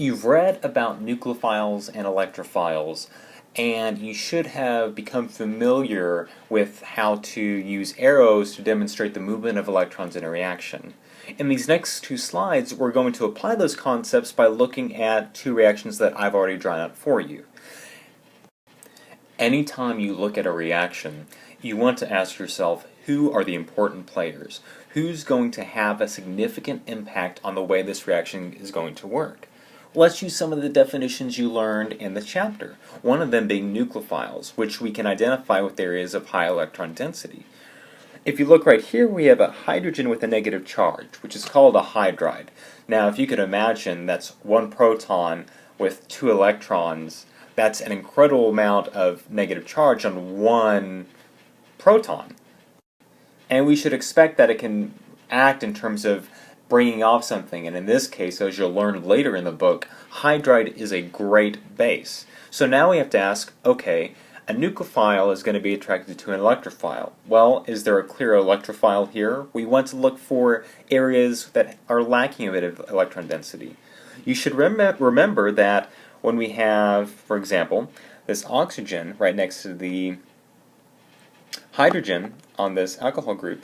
You've read about nucleophiles and electrophiles, and you should have become familiar with how to use arrows to demonstrate the movement of electrons in a reaction. In these next two slides, we're going to apply those concepts by looking at two reactions that I've already drawn out for you. Anytime you look at a reaction, you want to ask yourself, who are the important players? Who's going to have a significant impact on the way this reaction is going to work? Let's use some of the definitions you learned in the chapter, one of them being nucleophiles, which we can identify with areas of high electron density. If you look right here, we have a hydrogen with a negative charge, which is called a hydride. Now, if you could imagine, that's one proton with two electrons. That's an incredible amount of negative charge on one proton. And we should expect that it can act in terms of bringing off something, and in this case, as you'll learn later in the book, hydride is a great base. So now we have to ask, okay, a nucleophile is going to be attracted to an electrophile. Well, is there a clear electrophile here? We want to look for areas that are lacking a bit of electron density. You should remember that when we have, for example, this oxygen right next to the hydrogen on this alcohol group,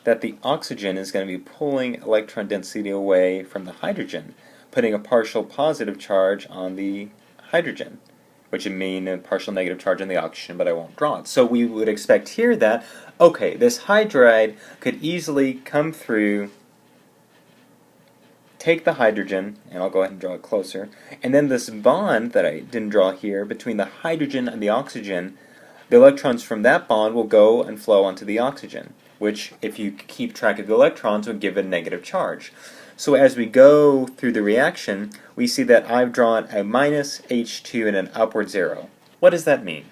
that the oxygen is going to be pulling electron density away from the hydrogen, putting a partial positive charge on the hydrogen, which would mean a partial negative charge on the oxygen, but I won't draw it. So we would expect here that, okay, this hydride could easily come through, take the hydrogen, and I'll go ahead and draw it closer, and then this bond that I didn't draw here between the hydrogen and the oxygen, the electrons from that bond will go and flow onto the oxygen, which, if you keep track of the electrons, would give it a negative charge. So as we go through the reaction, we see that I've drawn a minus H2 and an upwards arrow. What does that mean?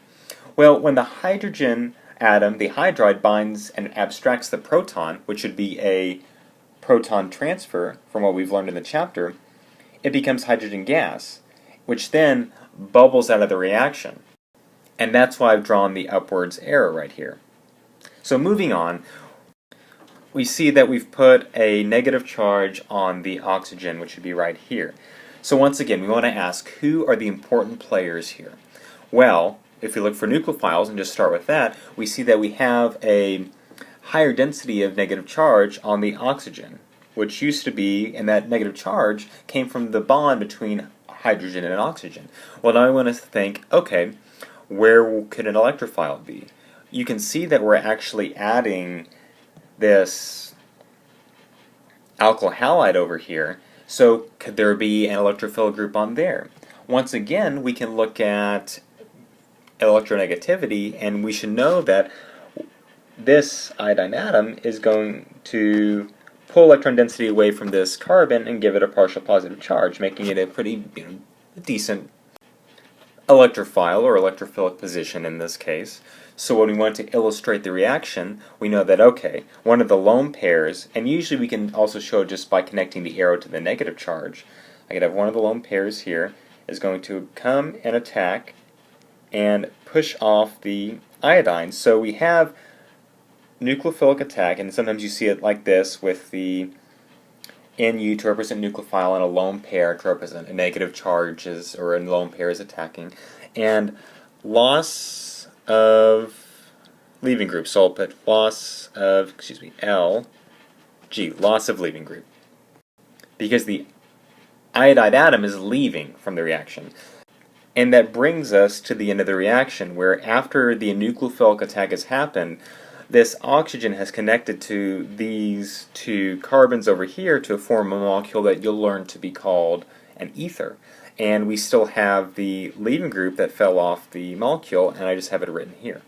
Well, when the hydrogen atom, the hydride, binds and abstracts the proton, which would be a proton transfer from what we've learned in the chapter, it becomes hydrogen gas, which then bubbles out of the reaction. And that's why I've drawn the upwards arrow right here. So moving on, we see that we've put a negative charge on the oxygen, which would be right here. So once again, we want to ask, who are the important players here? Well, if we look for nucleophiles and just start with that, we see that we have a higher density of negative charge on the oxygen, which used to be, and that negative charge came from the bond between hydrogen and oxygen. Well, now I want to think, okay, where could an electrophile be? You can see that we're actually adding this alkyl halide over here, so could there be an electrophilic group on there? Once again, we can look at electronegativity, and we should know that this iodine atom is going to pull electron density away from this carbon and give it a partial positive charge, making it a pretty decent electrophile or electrophilic position in this case. So when we want to illustrate the reaction, we know that, okay, one of the lone pairs, and usually we can also show just by connecting the arrow to the negative charge, I could have one of the lone pairs here is going to come and attack and push off the iodine. So we have nucleophilic attack, and sometimes you see it like this with the Nu to represent nucleophile and a lone pair to represent a negative charges, or a lone pair is attacking, and loss of leaving group. So I'll put loss of, loss of leaving group, because the iodide atom is leaving from the reaction. And that brings us to the end of the reaction, where after the nucleophilic attack has happened, this oxygen has connected to these two carbons over here to form a molecule that you'll learn to be called an ether. And we still have the leaving group that fell off the molecule, and I just have it written here.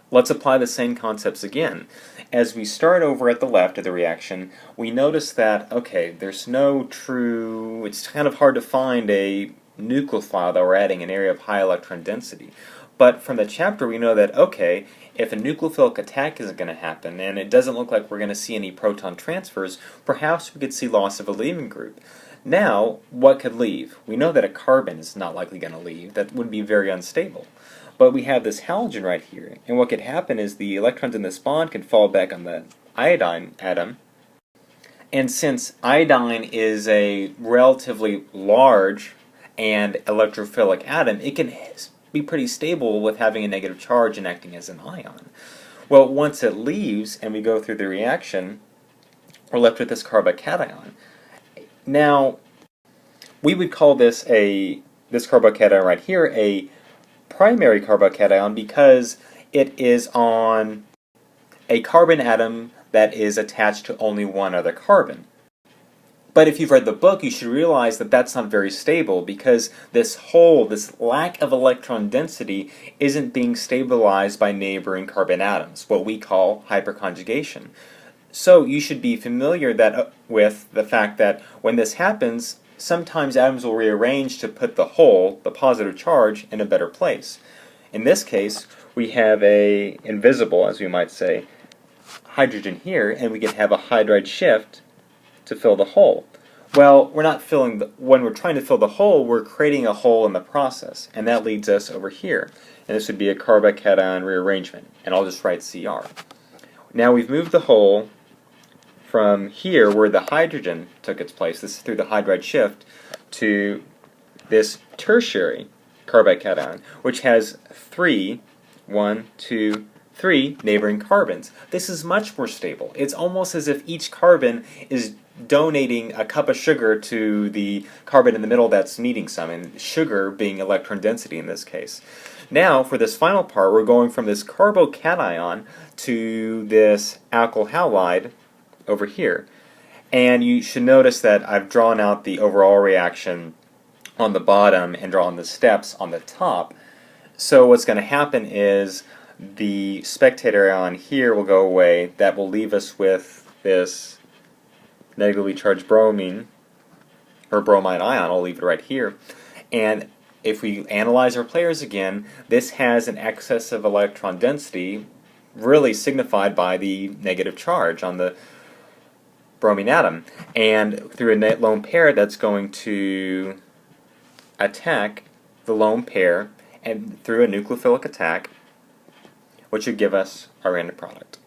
Let's apply the same concepts again. As we start over at the left of the reaction, we notice that, okay, there's no true, it's kind of hard to find a nucleophile that we're adding an area of high electron density. But from the chapter we know that, okay, if a nucleophilic attack isn't going to happen, and it doesn't look like we're going to see any proton transfers, perhaps we could see loss of a leaving group. Now, what could leave? We know that a carbon is not likely going to leave. That would be very unstable. But we have this halogen right here, and what could happen is the electrons in this bond could fall back on the iodine atom, And since iodine is a relatively large and electrophilic atom, it can be pretty stable with having a negative charge and acting as an ion. Well, once it leaves and we go through the reaction, we're left with this carbocation. Now, we would call this carbocation right here a primary carbocation because it is on a carbon atom that is attached to only one other carbon. But if you've read the book, you should realize that that's not very stable because this lack of electron density isn't being stabilized by neighboring carbon atoms, what we call hyperconjugation. So you should be familiar with the fact that when this happens, sometimes atoms will rearrange to put the positive charge, in a better place. In this case, we have a invisible, as we might say, hydrogen here, and we can have a hydride shift to fill the hole. Well, when we're trying to fill the hole, we're creating a hole in the process, and that leads us over here. And this would be a carbocation rearrangement, and I'll just write Cr. Now we've moved the hole from here, where the hydrogen took its place, this is through the hydride shift, to this tertiary carbocation, which has three neighboring carbons. This is much more stable. It's almost as if each carbon is donating a cup of sugar to the carbon in the middle that's needing some, and sugar being electron density in this case. Now, for this final part, we're going from this carbocation to this alkyl halide over here. And you should notice that I've drawn out the overall reaction on the bottom and drawn the steps on the top. So what's going to happen is the spectator ion here will go away. That will leave us with this negatively charged bromine, or bromide ion. I'll leave it right here. And if we analyze our players again, this has an excess of electron density, really signified by the negative charge on the bromine atom. And through a lone pair, that's going to attack the lone pair, and through a nucleophilic attack, which would give us our end product.